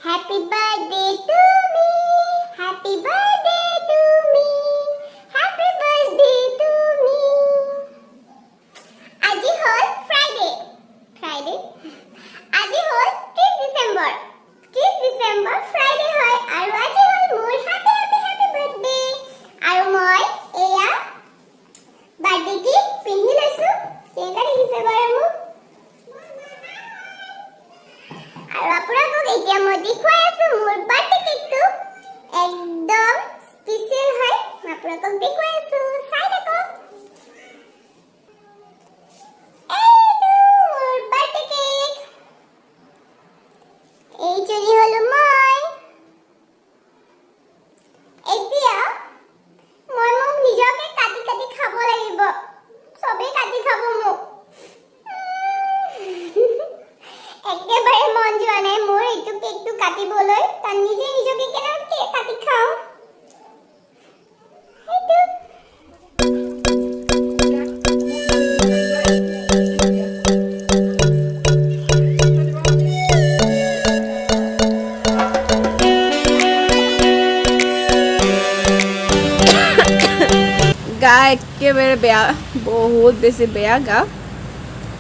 Happy birthday to me. Happy birthday to me. Happy birthday to me. আজি হল Friday আজি হল 30 December 30 December Friday হয় আৰু আজি হল মোৰ হ্যাপি বাৰ্থডে আৰু মই এয়া বাৰ্থডে গিফ্ট পিন্ধি লৈছো কেনেকা দেখিছে বাৰু মোক আৰু আপোনালোকক এতিয়া মই দেখুৱাই আছো মোৰ বাৰ্থডে কেকটো একদম স্পেচিয়েল হয় মই আপোনালোকক দেখুৱাই আছো চাই থাকক এইজনী হলো মই এতিয়া মই মোক নিজকে কাটি কাটি খাব লাগিব সবে কাটি খাব মোক একেবাৰে মন যোৱা নাই মোৰ এইটো কেকটো কাটিবলৈ তাৰ নিজে নিজকে কেনেকৈ কাটি খাওঁ এইটো গা একেবাৰে বেয়া বহুত বেছি বেয়া গা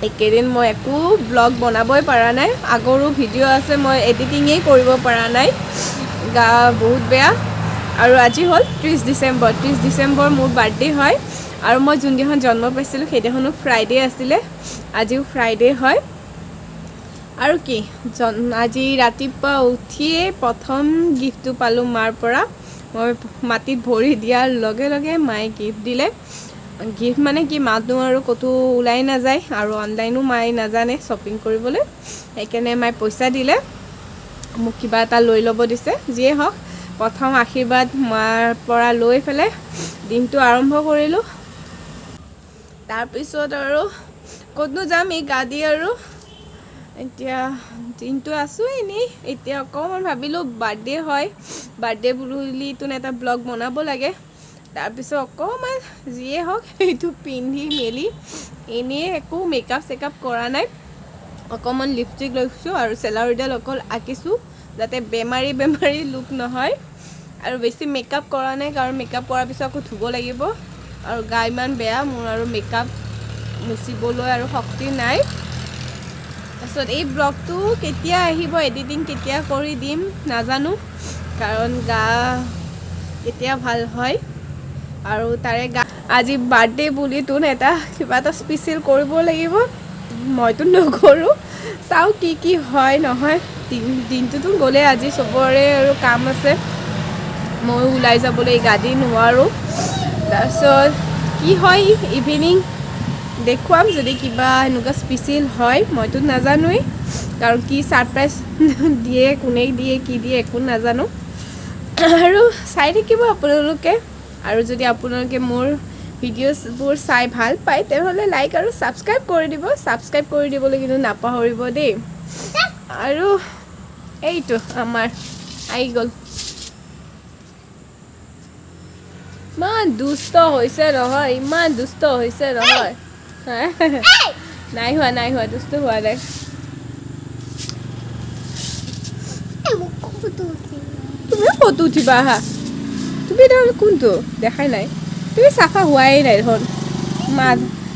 একেদিন মই একো ব্লগ বনাবই পৰা নাই আগৰো ভিডিঅ' আছে মই এডিটিঙেই কৰিব পৰা নাই গা বহুত বেয়া আৰু আজি হ'ল 30 ডিচেম্বৰ মোৰ বাৰ্থডে হয় আৰু মই যোনদিনাখন জন্ম পাইছিলোঁ সেইদিনাখনো ফ্ৰাইডে আছিলে আজিও ফ্ৰাইডে হয় আৰু কি আজি ৰাতিপুৱা উঠিয়ে প্ৰথম গিফ্টটো পালোঁ মাৰ পৰা মই মাটিত ভৰি দিয়াৰ লগে লগে মায়ে গিফ্ট দিলে গিফ্ট মানে কি মাতো আৰু ক'তো ওলাই নাযায় আৰু অনলাইনো মায়ে নাজানে শ্বপিং কৰিবলৈ সেইকাৰণে মায়ে পইচা দিলে মোক কিবা এটা লৈ ল'ব দিছে যিয়ে হওক প্ৰথম আশীৰ্বাদ মাৰ পৰা লৈ পেলাই দিনটো আৰম্ভ কৰিলোঁ তাৰপিছত আৰু ক'তনো যাম এই গা দি আৰু এতিয়া দিনটো আছোঁ এনেই এতিয়া অকণমান ভাবিলোঁ বাৰ্থডে হয় বাৰ্থডে বুলিতো এটা ব্লগ বনাব লাগে তাৰপিছত অকণমান যিয়ে হওক এইটো পিন্ধি মেলি এনেই একো মেকআপ চেকআপ কৰা নাই অকণমান লিপষ্টিক লৈছোঁ আৰু চেলাউৰিডাল অকল আঁকিছোঁ যাতে বেমাৰী লুক নহয় আৰু বেছি মেকআপ কৰা নাই কাৰণ মেকআপ কৰাৰ পিছত আকৌ ধুব লাগিব আৰু গা ইমান বেয়া মোৰ আৰু মেকআপ মুচিবলৈ আৰু শক্তি নাই তাৰপিছত এই ব্লগটো কেতিয়া আহিব এডিটিং কেতিয়া কৰি দিম নাজানো কাৰণ গা কেতিয়া ভাল হয় আৰু তাৰে গা আজি বাৰ্থডে বুলিতো এটা কিবা এটা স্পেচিয়েল কৰিব লাগিব মইতো নকৰোঁ চাওঁ কি হয় নহয় দিনটোতো গ'লে আজি চবৰে আৰু কাম আছে ময়ো ওলাই যাবলৈ গা দি নোৱাৰোঁ তাৰপিছত কি হয় ইভিনিং দেখুৱাম যদি কিবা এনেকুৱা স্পেচিয়েল হয় মইতো নাজানোৱেই কাৰণ কি ছাৰপ্ৰাইজ দিয়ে কোনে দিয়ে কি দিয়ে একো নাজানো আৰু চাই থাকিব আপোনালোকে আৰু যদি আপোনালোকে মোৰ ভিডিঅ'ছবোৰ চাই ভাল পায় তেনেহ'লে লাইক আৰু ছাবস্ক্ৰাইব কৰি দিবলৈ কিন্তু নাপাহৰিব দেই আৰু এইটো আমাৰ আহি গ'ল ইমান দুষ্ট হৈছে নহয় নাই হোৱা দুষ্ট হোৱা নাই তুমিও ফটো উঠিবা আহা তুমি দেখোন কোনটো দেখাই নাই তুমি চাফা হোৱাই নাই দেখোন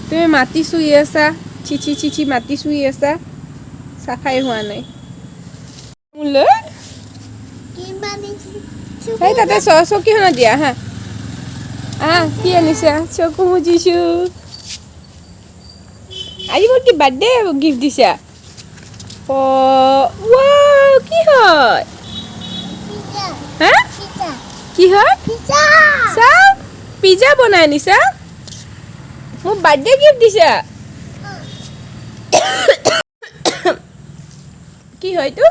তুমি মাটি চুই আছা চিচি মাটি চুই আছা চাফাই হোৱা নাই মোলৈ সেই তাতে চকীখনত দিয়া হা কি আনিছা চকু মুজিছোঁ আজি মোৰ কি বাৰ্থডে গিফ্ট দিছা কি হয় হা কি হয় চাও পিজ্জা বনাই আনিছা মোক বাৰ্থডে গিফ্ট দিছা কি হয় এইটো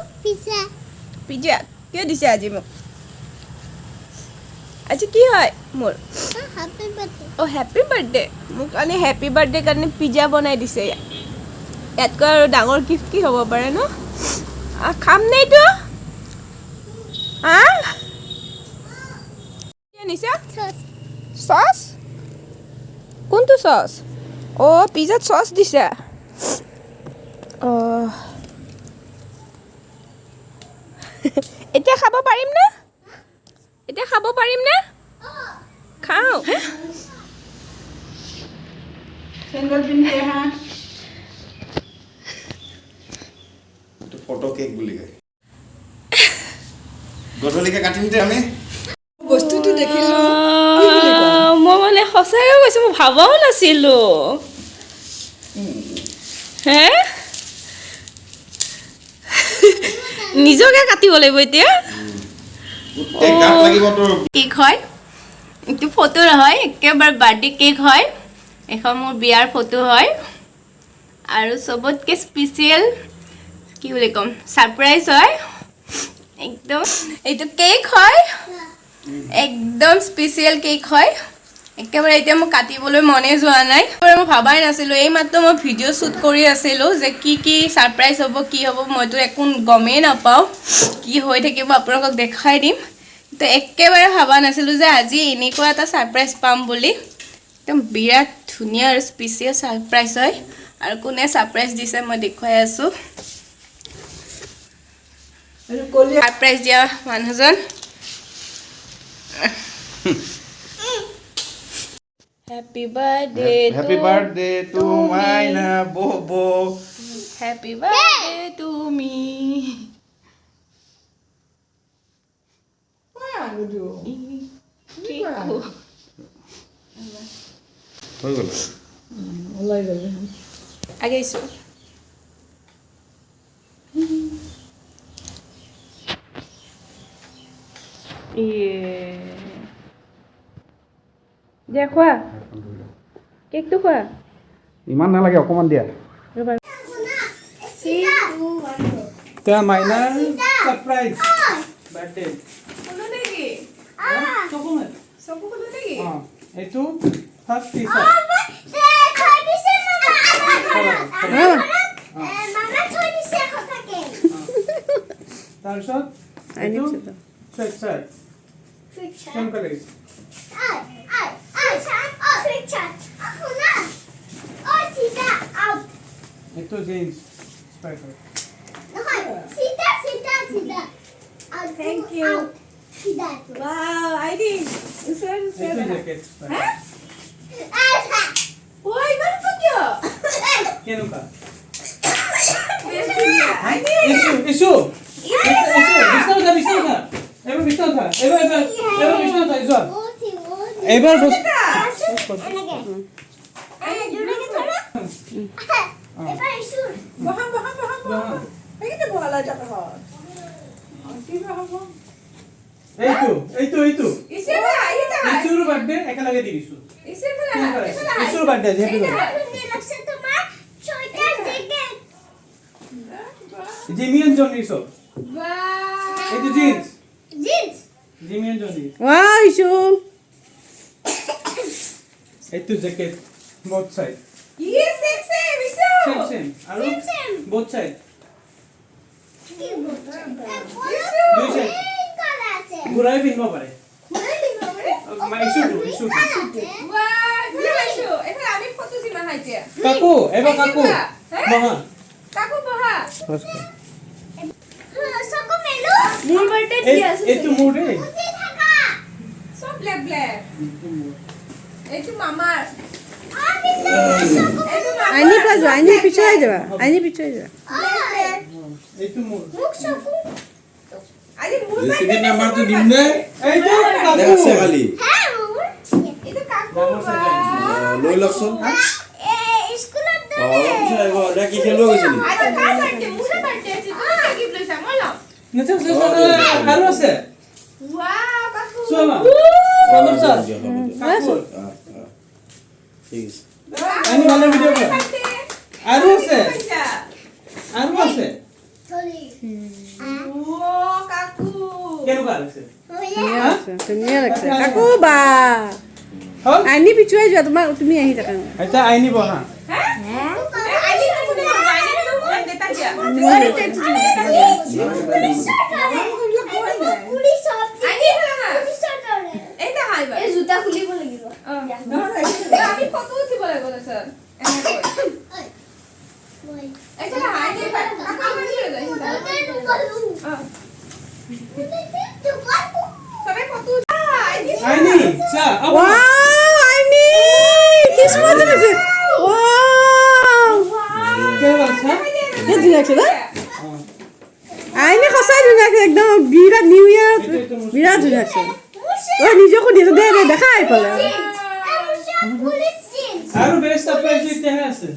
পিজ্জা কিয় দিছা আজি মোক আজি কি হয় মোৰ হেপী বাৰ্থডে মোক কাৰণে হেপী বাৰ্থডে কাৰণে পিজ্জা বনাই দিছে ইয়াতকৈ আৰু ডাঙৰ গিফ্ট কি হ'ব পাৰে ন খাম নে এইটো কি আনিছা চচ কোনটো চচ পিজ্জাত চচ দিছা এতিয়া খাব পাৰিম না এতিয়া খাব পাৰিম না খাওঁ চেণ্ডেল পিন্ধি আহা তো ফটো কেক বুলি কয় গধূলিকে কাটিমতে আমি বস্তুটো দেখিলো মই মানে সঁচাকৈ কৈছোঁ মই ভাবাও নাছিলোঁ হে নিজকে কাটিব লাগিব এতিয়া গোটেই গাত লাগিব তোৰ কেক হয় এইটো ফটো নহয় একেবাৰে বাৰ্থডে কেক হয় এখন মোৰ বিয়াৰ ফটো হয় আৰু চবতকৈ স্পেচিয়েল কি বুলি ক'ম ছাৰপ্ৰাইজ হয় একদম এইটো কেক হয় একদম স্পেচিয়েল কেক হয় একেবাৰে এতিয়া মোক কাটিবলৈ মনে যোৱা নাই মই ভাবাই নাছিলোঁ এইমাত্ৰ মই ভিডিঅ' শ্বুট কৰি আছিলোঁ যে কি ছাৰপ্ৰাইজ হ'ব কি হ'ব মইতো একো গমেই নাপাওঁ কি হৈ থাকিব আপোনালোকক দেখাই দিম তো একেবাৰে ভাবা নাছিলোঁ যে আজি এনেকুৱা এটা ছাৰপ্ৰাইজ পাম বুলি একদম বিৰাট ধুনীয়া আৰু স্পেচিয়েল ছাৰপ্ৰাইজ হয় আৰু কোনে ছাৰপ্ৰাইজ দিছে মই দেখুৱাই আছোঁ ছাৰপ্ৰাইজ দিয়া মানুহজন Happy birthday Happy birthday to Maina Bobo Happy birthday to me হৈ গ'ল ওলাই যাবে আগেইছো দিয়া খোৱা কেকটো খোৱা ইমান নালাগে অকমান দিয়া त्या मायना सरप्राइज बर्थडे हाँ এইটো ফার্স্ট টিচার তাৰপিছত এইটো স্বেচ্ছাৰ কেনেকুৱা লাগিছে এইটো জিন্স স্পাইকৰ Thank you. Wow, I did. এইটো জেকেট স্পাইকৰ Why, what for you? কেনেকুৱা I did. ইছু বিষ্ণু থা এবাৰ বিষ্ণু থা এবাৰ বিষ্ণু থা ইছু এবাৰ বস এইটো ইছুৰ বাৰ্থডে একেলগে দি দিছো ইছুৰ বাৰ্থডে হেপী জিমিয়ান জনি সব এইটো জিন্স জিমিয়ান জনি ওয়াও ইশু এইটো jacket both side Yes, same আৰু both side দুই side ঘূৰাই পিন্ধিব পাৰে ইছু কাকু এবাৰ কাকু বহা এইটো মোৰ দেই আইনি পাজো আইনি পিছুৱাই যাবা এইটো মোৰ ৰেচিপি নাম্বাৰটো দিম নে এইটো কাকু দেখাছে খালি ডাঙৰ চাই লৈ লওকচোন পিছত আহিব এতিয়া কি খেলিব গৈছিলি আৰু আছে চোৱা প্ৰণৱ ছাৰ কাকু ঠিক আছে আইনি ভালে ভিডিঅ' কৰা আৰু আছে কেনেকুৱা আছে ধুনীয়া লাগিছে কাকু বা হ'ল আইনি পিছুৱাই যোৱা তুমি আহি থাকা এতিয়া আইনি বহা জোতা খুলিব লাগিব আমি ফটো উঠিব লাগিব আইনি চা Wow, আইনি কি সুন্দর লাগছে Wow কে বলছ কি ধুনীয়া লাগছে না আইনি সঁচাই ধুনীয়া লাগছে একদম বিৰাট নিউ ইয়াৰ বিৰাট ধুনীয়া লাগছে তই নিজকো দিছ দে দে দেখা এইফালে আৰু বেষ্ট সাৰপ্ৰাইজ দিতে আছে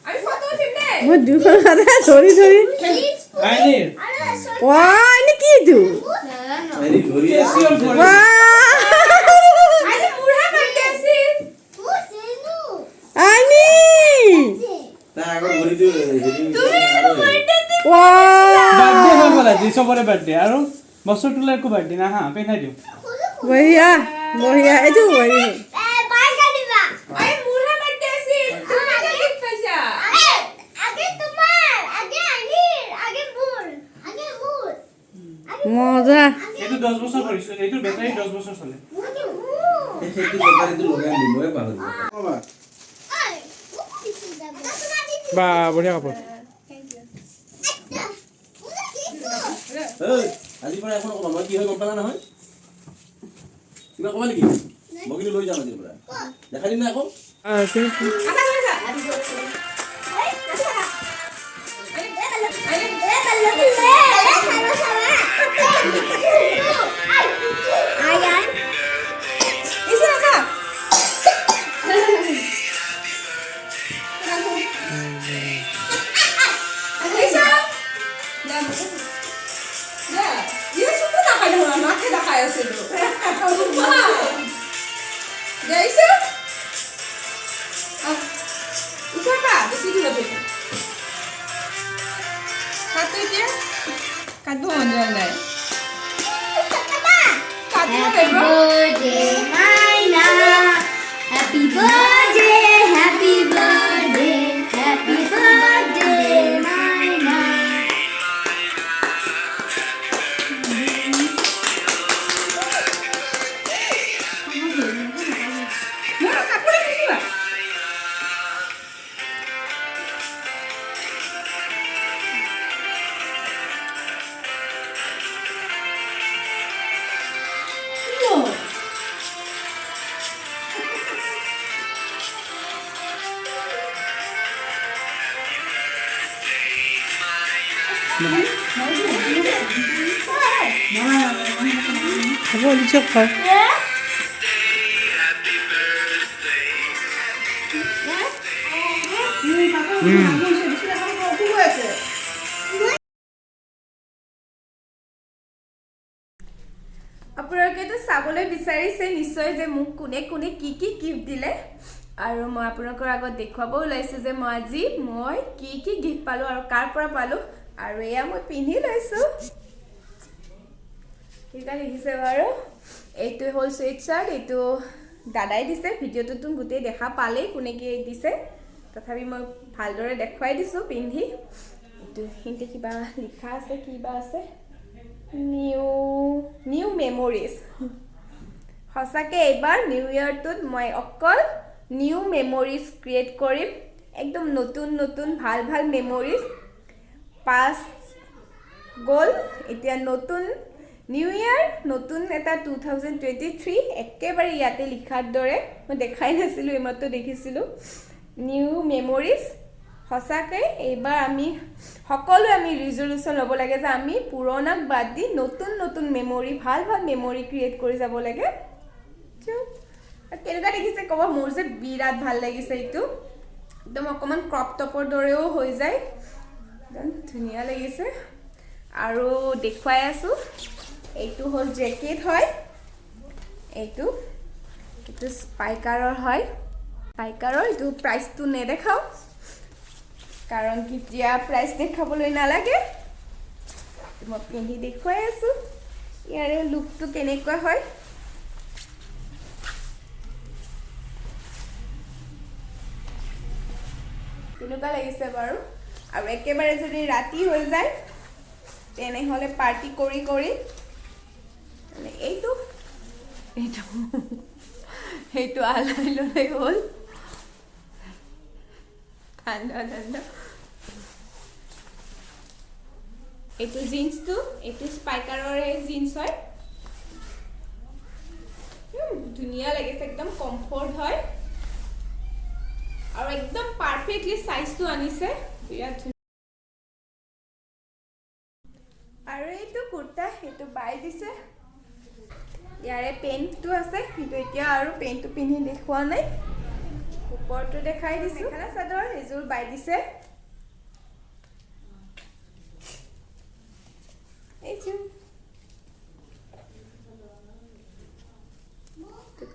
আমি ফটো উঠিম দে মই দুখন হাতে ধৰি ধৰি আইনি Wow, আইনি কি এইটো আইনি ধৰি আছে Wow আজি মুঢ়া বাৰ্থডে আছিল আইনি তাৰ আগত ধৰি দিও হেৰি Wow বাৰ্থডে হৈ গ'ল আজি চবৰে বাৰ্থডে আৰু বছৰটোলৈ একো বার্থডে না হা পেনাই দিও বঢ়িয়া বঢ়িয়া এইটো বঢ়িয়া আই মুঢ়া বাৰ্থডে আছিল তুমি গিফট পাইছা মজা এইটো 10 বছৰ কৰিছো এইটো বেটাৰী 10 বছৰ চলে সেইটো বেটাৰীটো লগাই দিম মই পাহৰিলো বা বঢ়িয়া কাপোৰ এই আজি পৰা এখন কথা মই কি হয় গম পালা নহয় কিবা ক'বা নেকি মই কিন্তু লৈ যাম আজিৰ পৰা দেখাই দিম না আকৌ Happy birthday, Maina. Happy birthday, happy birthday, happy birthday, Maina. হ'ব লিচক হয় আপোনালোকেতো চাবলৈ বিচাৰিছে নিশ্চয় যে মোক কোনে কোনে কি কি গিফ্ট দিলে আৰু মই আপোনালোকৰ আগত দেখুৱাব ওলাইছো যে মই কি কি গিফ্ট পালো আৰু কাৰ পৰা পালো আৰু এয়া মই পিন্ধি লৈছো কিটা দেখিছে বাৰু এইটো হ'ল সুইট শার্ট এইটো দাদাই দিছে ভিডিওটো গোটেই দেখা পালে কোনে কি দিছে তথাপি মই ভালদৰে দেখুৱাই দিছো পিন্ধি এইটো হিন্তে কিবা লিখা আছে কিবা আছে নিউ মেমৰিজ সঁচাকে এবাৰ নিউ ইয়াৰটোত মই অকল নিউ মেমৰিজ ক্ৰিয়েট কৰিম একদম নতুন নতুন ভাল ভাল মেমৰিজ পাস গ'ল এতিয়া নতুন নিউ ইয়াৰ নতুন এটা 2023 একেবাৰে ইয়াতে লিখাৰ দৰে মই দেখাই নাছিলো এইমাত্ৰ দেখিছিলো নিউ মেমৰিজ সঁচাকৈ এইবাৰ আমি সকলোৱে আমি ৰিজলিউশ্যন ল'ব লাগে যে আমি পুৰণাক বাদ দি নতুন নতুন মেমৰি ভাল ভাল মেমৰি ক্ৰিয়েট কৰি যাব লাগে কেনেকুৱা দেখিছে ক'ব মোৰ যে বিৰাট ভাল লাগিছে এইটো একদম অকণমান ক্ৰপ টপৰ দৰেও হৈ যায় একদম ধুনীয়া লাগিছে আৰু দেখুৱাই আছোঁ এইটো হ'ল জেকেট হয় এইটো স্পাইকাৰৰ হয় স্পাইকাৰৰ এইটো প্ৰাইচটো নেদেখাওঁ কাৰণ কেতিয়া প্ৰাইচ দেখাবলৈ নালাগে মই পিন্ধি দেখুৱাই আছোঁ ইয়াৰে লুকটো কেনেকুৱা হয় কেনেকুৱা লাগিছে বাৰু আৰু একেবাৰে যদি ৰাতি হৈ যায় তেনেহ'লে পাৰ্টি কৰি কৰি এইটো আলাই ল'লে হ'ল ঠাণ্ডা এইটো জিন্সটো এইটো স্পাইকাৰৰে জিন্স হয় ধুনীয়া লাগিছে একদম কমফৰ্ট হয় আৰু একদম পাৰফেক্টলি সাইজটো আনিছে বিৰাট ধুনীয়া আৰু এইটো কুৰ্তা এইটো বাই দিছে ইয়াৰে পেণ্টটো আছে কিন্তু এতিয়া আৰু পেণ্টটো পিন্ধি দেখুৱা নাই ওপৰটো দেখাই দিছো মেখেলা চাদৰ এযোৰ বাই দিছে এইযোৰ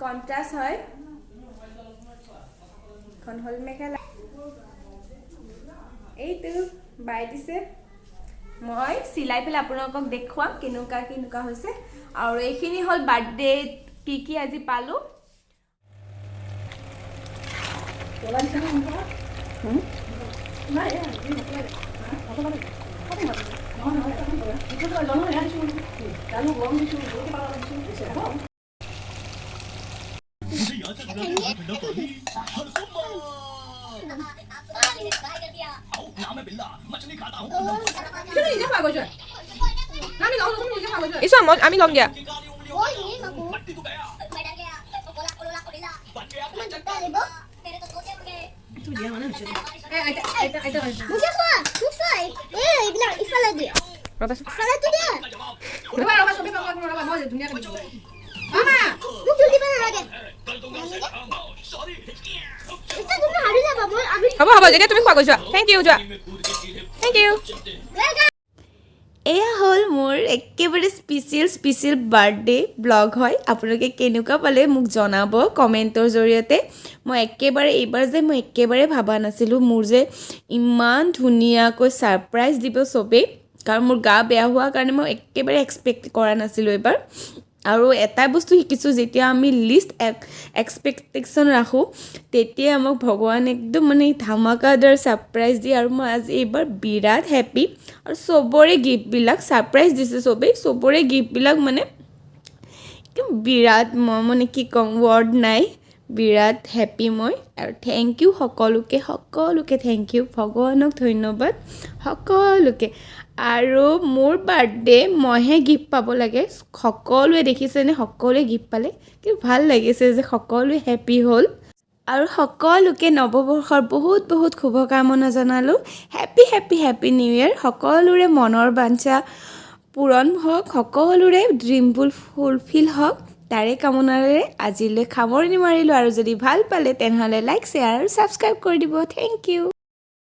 কন্ট্ৰাষ্ট হয় এখন হল মেখেলা এইটো বাই দিছে মই চিলাই পেলাই আপোনালোকক দেখুৱাম কেনেকুৱা হৈছে আৰু এইখিনি হল বাৰ্থডে কি আজি পালো ইছো আমি লম দিয়া হ'ব যেতিয়া তুমি খোৱা গৈছা থেংক ইউ যোৱা থেংক ইউ এয়া হ'ল মোৰ একেবাৰে স্পেচিয়েল বাৰ্থডে ব্লগ হয় আপোনালোকে কেনেকুৱা পালে মোক জনাব কমেণ্টৰ জৰিয়তে মই একেবাৰে ভাবা নাছিলোঁ মোৰ যে ইমান ধুনীয়াকৈ ছাৰপ্ৰাইজ দিব চবেই কাৰণ মোৰ গা বেয়া হোৱাৰ কাৰণে মই একেবাৰে এক্সপেক্ট কৰা নাছিলোঁ এইবাৰ আৰু এটা বস্তু শিকিছোঁ যেতিয়া আমি লিষ্ট এক্সপেক্টেশ্যন ৰাখোঁ তেতিয়া আমাক ভগৱান একদম মানে ধামাকাদাৰ ছাৰপ্ৰাইজ দিয়ে আৰু মই আজি এইবাৰ বিৰাট হেপ্পী আৰু চবৰে গিফ্টবিলাক ছাৰপ্ৰাইজ দিছে চবৰে গিফ্টবিলাক মানে বিৰাট মই মানে কি ক'ম ৱৰ্ড নাই বিৰাট হেপ্পী মই আৰু থেংক ইউ সকলোকে থেংক ইউ ভগৱানক ধন্যবাদ সকলোকে আৰু মোৰ বাৰ্থডে মইহে গিফ্ট পাব লাগে সকলোৱে দেখিছেনে সকলোৱে গিফ্ট পালে কিন্তু ভাল লাগিছে যে সকলোৱে হেপ্পী হ'ল আৰু সকলোকে নৱবৰ্ষৰ বহুত শুভকামনা জনালোঁ হেপ্পী নিউ ইয়েৰ সকলোৰে মনৰ বাঞ্ছা পূৰণ হওক সকলোৰে ড্ৰিমবোৰ ফুলফিল হওক তাৰে কামনাৰে আজিলৈ সামৰণি মাৰিলোঁ আৰু যদি ভাল পালে তেনেহ'লে লাইক শ্বেয়াৰ আৰু ছাবস্ক্ৰাইব কৰি দিব থেংক ইউ